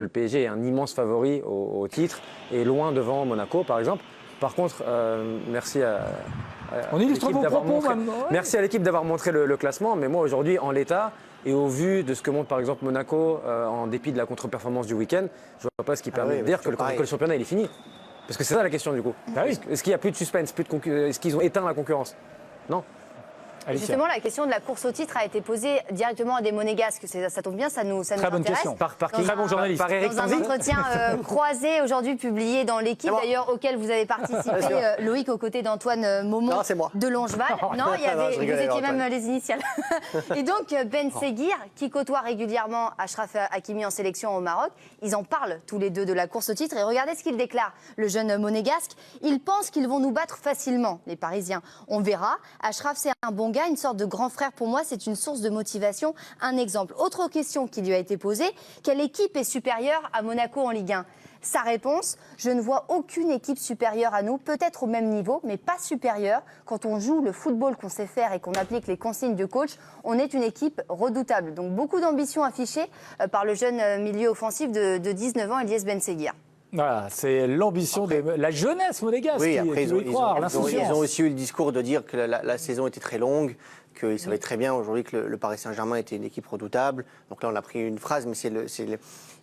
le PSG est un immense favori au titre et loin devant Monaco, par exemple. Par contre, merci à l'équipe d'avoir montré, merci à l'équipe d'avoir montré le classement. Mais moi, aujourd'hui, en l'état et au vu de ce que montre par exemple Monaco, en dépit de la contre-performance du week-end, je ne vois pas ce qui permet de dire que le championnat il est fini. Parce que c'est ça la question du coup. Est-ce qu'il n'y a plus de suspense, est-ce qu'ils ont éteint la concurrence? Non. Justement, la question de la course au titre a été posée directement à des Monégasques. Ça tombe bien, ça nous intéresse. Très bonne question. Par qui? Très bon journaliste. Par Eric Dans un entretien croisé aujourd'hui publié dans l'équipe, d'ailleurs auquel vous avez participé, Loïc, aux côtés d'Antoine Momon de Longeval. Non, vous étiez même les initiales. Et donc Ben Seguir, qui côtoie régulièrement Achraf Hakimi en sélection au Maroc, ils en parlent tous les deux de la course au titre. Et regardez ce qu'il déclare, le jeune Monégasque. Il pense qu'ils vont nous battre facilement, les Parisiens. On verra. Achraf, c'est un bon gars, une sorte de grand frère pour moi, c'est une source de motivation, un exemple. Autre question qui lui a été posée, quelle équipe est supérieure à Monaco en Ligue 1 ? Sa réponse, je ne vois aucune équipe supérieure à nous, peut-être au même niveau, mais pas supérieure. Quand on joue le football qu'on sait faire et qu'on applique les consignes du coach, on est une équipe redoutable. Donc beaucoup d'ambition affichée par le jeune milieu offensif de 19 ans, Eliès Ben Seguir. Voilà, c'est l'ambition de la jeunesse monégasque. Oui, après, ils ont aussi eu le discours de dire que la saison était très longue, qu'ils savaient très bien aujourd'hui que le Paris Saint-Germain était une équipe redoutable. Donc là, on a pris une phrase, mais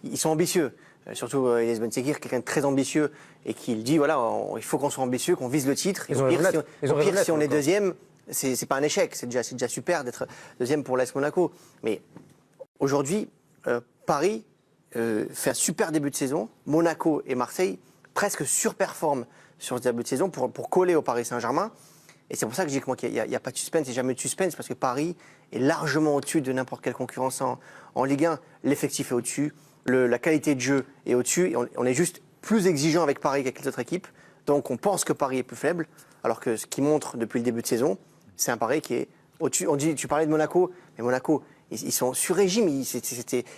ils sont ambitieux. Surtout Eliès Ben Seguir, quelqu'un de très ambitieux, et qui dit voilà, il faut qu'on soit ambitieux, qu'on vise le titre. Au pire, si on est deuxième, c'est pas un échec. C'est déjà super d'être deuxième pour l'AS Monaco. Mais aujourd'hui, Paris fait un super début de saison. Monaco et Marseille presque surperforment sur ce début de saison pour coller au Paris Saint-Germain. Et c'est pour ça que je dis qu'il n'y a pas de suspense, et jamais de suspense, parce que Paris est largement au-dessus de n'importe quelle concurrence en Ligue 1. L'effectif est au-dessus, la qualité de jeu est au-dessus, et on est juste plus exigeant avec Paris qu'avec les autres équipes. Donc on pense que Paris est plus faible, alors que ce qu'il montre depuis le début de saison, c'est un Paris qui est au-dessus. Tu parlais de Monaco, mais Monaco, ils sont sur régime. Il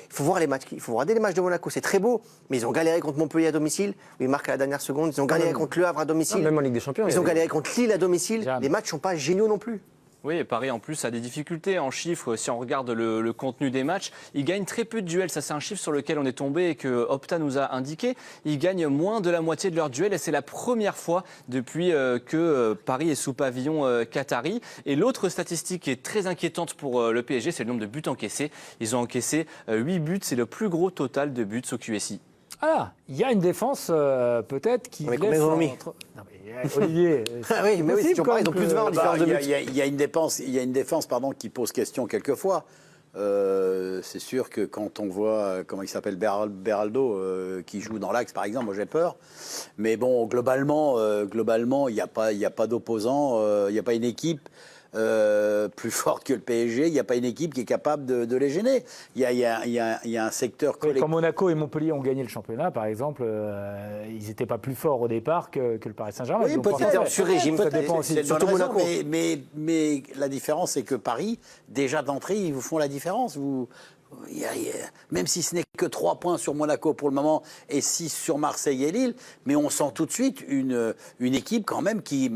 faut voir les matchs. Il faut regarder les matchs de Monaco. C'est très beau, mais ils ont galéré contre Montpellier à domicile, où ils marquent à la dernière seconde. Ils ont galéré contre Le Havre à domicile. Même en Ligue des Champions. Ils ont galéré contre Lille à domicile. Les matchs ne sont pas géniaux non plus. Oui, et Paris en plus a des difficultés en chiffres. Si on regarde le contenu des matchs, ils gagnent très peu de duels. Ça, c'est un chiffre sur lequel on est tombé et que Opta nous a indiqué. Ils gagnent moins de la moitié de leurs duels, et c'est la première fois depuis que Paris est sous pavillon qatari. Et l'autre statistique qui est très inquiétante pour le PSG, c'est le nombre de buts encaissés. Ils ont encaissé 8 buts, c'est le plus gros total de buts au QSI. Ah, il y a une défense peut-être qui laisse Olivier, oui, mais oui, ils ont plus de 20 en différence de buts. Il y a une défense qui pose question quelquefois. C'est sûr que quand on voit, comment il s'appelle, Beraldo, qui joue dans l'axe, par exemple, moi j'ai peur. Mais bon, globalement, il n'y a pas d'opposant, il n'y a pas une équipe plus forte que le PSG, il n'y a pas une équipe qui est capable de les gêner. Il y a un secteur collectif. Quand Monaco et Montpellier ont gagné le championnat, par exemple, ils n'étaient pas plus forts au départ que le Paris Saint-Germain. Oui, peut-être sur régime, ça dépend aussi. Surtout Monaco. Mais la différence, c'est que Paris, déjà d'entrée, ils vous font la différence. Même si ce n'est que 3 points sur Monaco pour le moment et 6 sur Marseille et Lille, mais on sent tout de suite une équipe quand même qui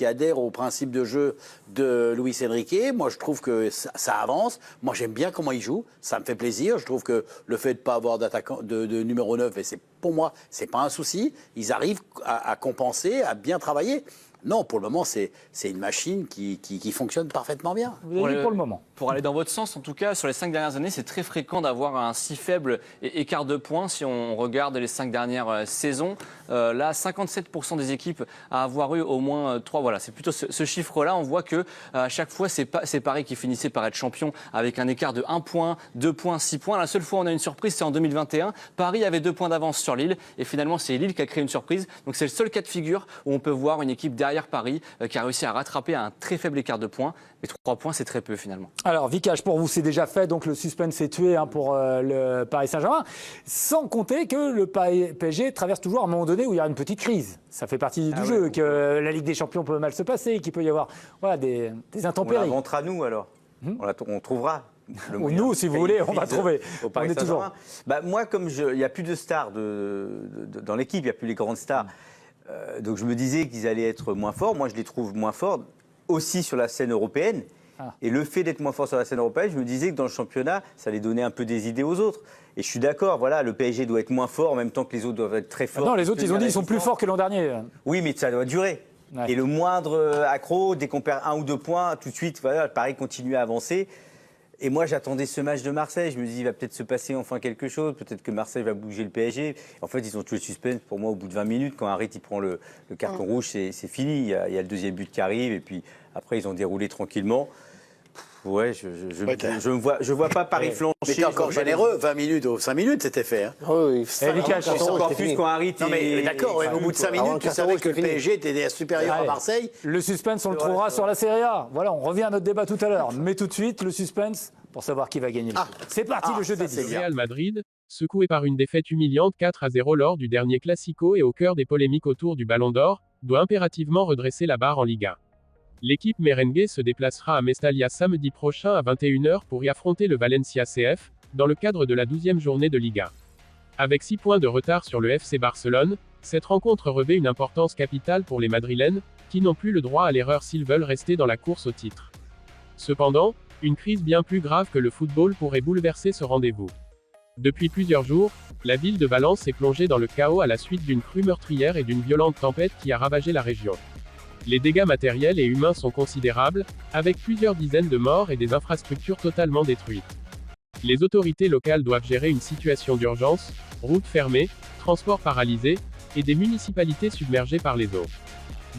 adhère au principe de jeu de Luis Enrique. Moi, je trouve que ça avance. Moi, j'aime bien comment ils jouent. Ça me fait plaisir. Je trouve que le fait de ne pas avoir d'attaquant de numéro 9, et pour moi, c'est pas un souci. Ils arrivent à compenser, à bien travailler. Non, pour le moment, c'est une machine qui fonctionne parfaitement bien. Vous avez dit pour le moment. Pour aller dans votre sens, en tout cas, sur les 5 dernières années, c'est très fréquent d'avoir un si faible écart de points. Si on regarde les 5 dernières saisons, là, 57% des équipes à avoir eu au moins 3. Voilà, c'est plutôt ce chiffre-là. On voit que à chaque fois, c'est Paris qui finissait par être champion avec un écart de 1 point, 2 points, 6 points. La seule fois où on a une surprise, c'est en 2021. Paris avait 2 points d'avance sur Lille, et finalement, c'est Lille qui a créé une surprise. Donc, c'est le seul cas de figure où on peut voir une équipe derrière Paris qui a réussi à rattraper un très faible écart de points. Mais 3 points, c'est très peu finalement. Alors, Vicage, pour vous, c'est déjà fait. Donc, le suspense est tué pour le Paris Saint-Germain. Sans compter que le PSG traverse toujours un moment donné où il y a une petite crise. Ça fait partie du jeu, que la Ligue des Champions peut mal se passer, qu'il peut y avoir des intempéries. On l'inventera nous alors. On trouvera. Ou nous, si vous voulez, on va trouver. On est toujours. Moi, comme il n'y a plus de stars dans l'équipe, il n'y a plus les grandes stars. Donc je me disais qu'ils allaient être moins forts. Moi, je les trouve moins forts aussi sur la scène européenne. Et le fait d'être moins fort sur la scène européenne, je me disais que dans le championnat, ça allait donner un peu des idées aux autres. Et je suis d'accord, voilà, le PSG doit être moins fort en même temps que les autres doivent être très forts. Non, les autres, ils ont dit qu'ils sont plus forts que l'an dernier. Oui, mais ça doit durer. Ouais. Et le moindre accro, dès qu'on perd 1 ou 2 points, tout de suite, voilà, Paris continue à avancer. Et moi, j'attendais ce match de Marseille. Je me dis, il va peut-être se passer enfin quelque chose. Peut-être que Marseille va bouger le PSG. En fait, ils ont tué le suspense pour moi au bout de 20 minutes. Quand Harit il prend le carton rouge, c'est fini. Il y a le deuxième but qui arrive. Et puis après, ils ont déroulé tranquillement. Ouais, je vois pas Paris flancher. Mais t'es encore généreux, 20 minutes, 5 minutes c'était fait. Hein. Oui, encore plus quand Harit. Non mais d'accord, au bout de 5 minutes, tu savais que le PSG était supérieur à Marseille. Le suspense, on le trouvera sur la Serie A. Voilà, on revient à notre débat tout à l'heure. Mais tout de suite, le suspense pour savoir qui va gagner. C'est parti, le jeu des 10. Real Madrid, secoué par une défaite humiliante 4-0 lors du dernier Classico et au cœur des polémiques autour du Ballon d'Or, doit impérativement redresser la barre en Liga. L'équipe merengue se déplacera à Mestalla samedi prochain à 21h pour y affronter le Valencia CF, dans le cadre de la 12e journée de Liga. Avec 6 points de retard sur le FC Barcelone, cette rencontre revêt une importance capitale pour les Madrilènes, qui n'ont plus le droit à l'erreur s'ils veulent rester dans la course au titre. Cependant, une crise bien plus grave que le football pourrait bouleverser ce rendez-vous. Depuis plusieurs jours, la ville de Valence est plongée dans le chaos à la suite d'une crue meurtrière et d'une violente tempête qui a ravagé la région. Les dégâts matériels et humains sont considérables, avec plusieurs dizaines de morts et des infrastructures totalement détruites. Les autorités locales doivent gérer une situation d'urgence, routes fermées, transports paralysés, et des municipalités submergées par les eaux.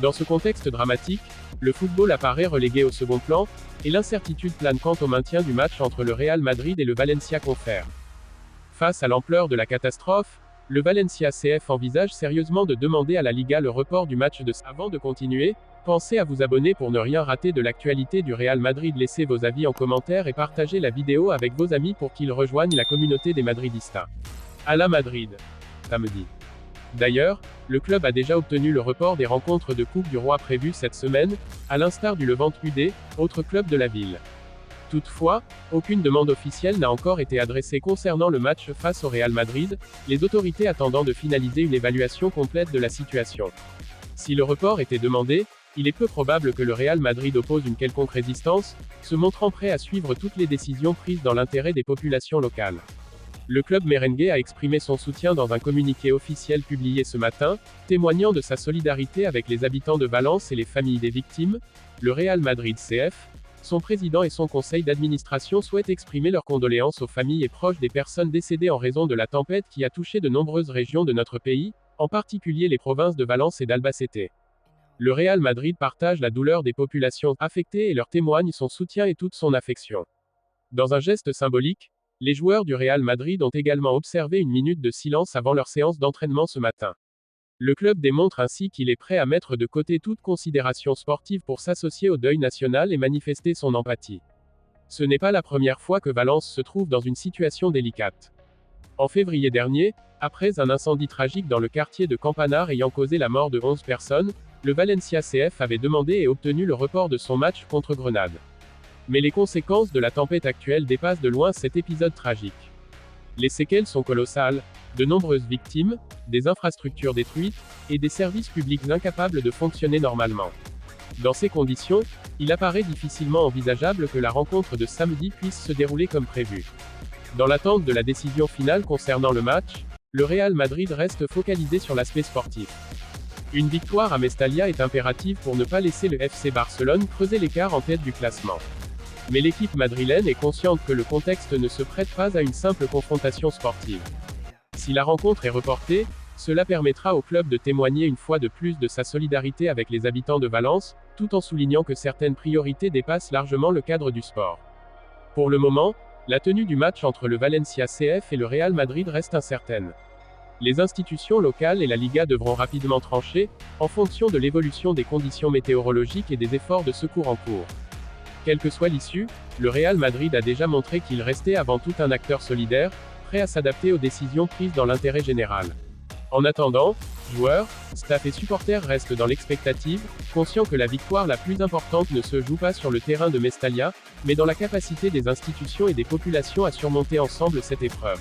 Dans ce contexte dramatique, le football apparaît relégué au second plan, et l'incertitude plane quant au maintien du match entre le Real Madrid et le Valencia Confère. Face à l'ampleur de la catastrophe, le Valencia CF envisage sérieusement de demander à la Liga le report du match de Avant de continuer, pensez à vous abonner pour ne rien rater de l'actualité du Real Madrid. Laissez vos avis en commentaire et partagez la vidéo avec vos amis pour qu'ils rejoignent la communauté des Madridistas. À la Madrid. Samedi. D'ailleurs, le club a déjà obtenu le report des rencontres de Coupe du Roi prévues cette semaine, à l'instar du Levante UD, autre club de la ville. Toutefois, aucune demande officielle n'a encore été adressée concernant le match face au Real Madrid, les autorités attendant de finaliser une évaluation complète de la situation. Si le report était demandé, il est peu probable que le Real Madrid oppose une quelconque résistance, se montrant prêt à suivre toutes les décisions prises dans l'intérêt des populations locales. Le club merengue a exprimé son soutien dans un communiqué officiel publié ce matin, témoignant de sa solidarité avec les habitants de Valence et les familles des victimes. Le Real Madrid CF, son président et son conseil d'administration souhaitent exprimer leurs condoléances aux familles et proches des personnes décédées en raison de la tempête qui a touché de nombreuses régions de notre pays, en particulier les provinces de Valence et d'Albacete. Le Real Madrid partage la douleur des populations affectées et leur témoigne son soutien et toute son affection. Dans un geste symbolique, les joueurs du Real Madrid ont également observé une minute de silence avant leur séance d'entraînement ce matin. Le club démontre ainsi qu'il est prêt à mettre de côté toute considération sportive pour s'associer au deuil national et manifester son empathie. Ce n'est pas la première fois que Valence se trouve dans une situation délicate. En février dernier, après un incendie tragique dans le quartier de Campanar ayant causé la mort de 11 personnes, le Valencia CF avait demandé et obtenu le report de son match contre Grenade. Mais les conséquences de la tempête actuelle dépassent de loin cet épisode tragique. Les séquelles sont colossales, de nombreuses victimes, des infrastructures détruites, et des services publics incapables de fonctionner normalement. Dans ces conditions, il apparaît difficilement envisageable que la rencontre de samedi puisse se dérouler comme prévu. Dans l'attente de la décision finale concernant le match, le Real Madrid reste focalisé sur l'aspect sportif. Une victoire à Mestalla est impérative pour ne pas laisser le FC Barcelone creuser l'écart en tête du classement. Mais l'équipe madrilène est consciente que le contexte ne se prête pas à une simple confrontation sportive. Si la rencontre est reportée, cela permettra au club de témoigner une fois de plus de sa solidarité avec les habitants de Valence, tout en soulignant que certaines priorités dépassent largement le cadre du sport. Pour le moment, la tenue du match entre le Valencia CF et le Real Madrid reste incertaine. Les institutions locales et la Liga devront rapidement trancher, en fonction de l'évolution des conditions météorologiques et des efforts de secours en cours. Quelle que soit l'issue, le Real Madrid a déjà montré qu'il restait avant tout un acteur solidaire, prêt à s'adapter aux décisions prises dans l'intérêt général. En attendant, joueurs, staff et supporters restent dans l'expectative, conscients que la victoire la plus importante ne se joue pas sur le terrain de Mestalla, mais dans la capacité des institutions et des populations à surmonter ensemble cette épreuve.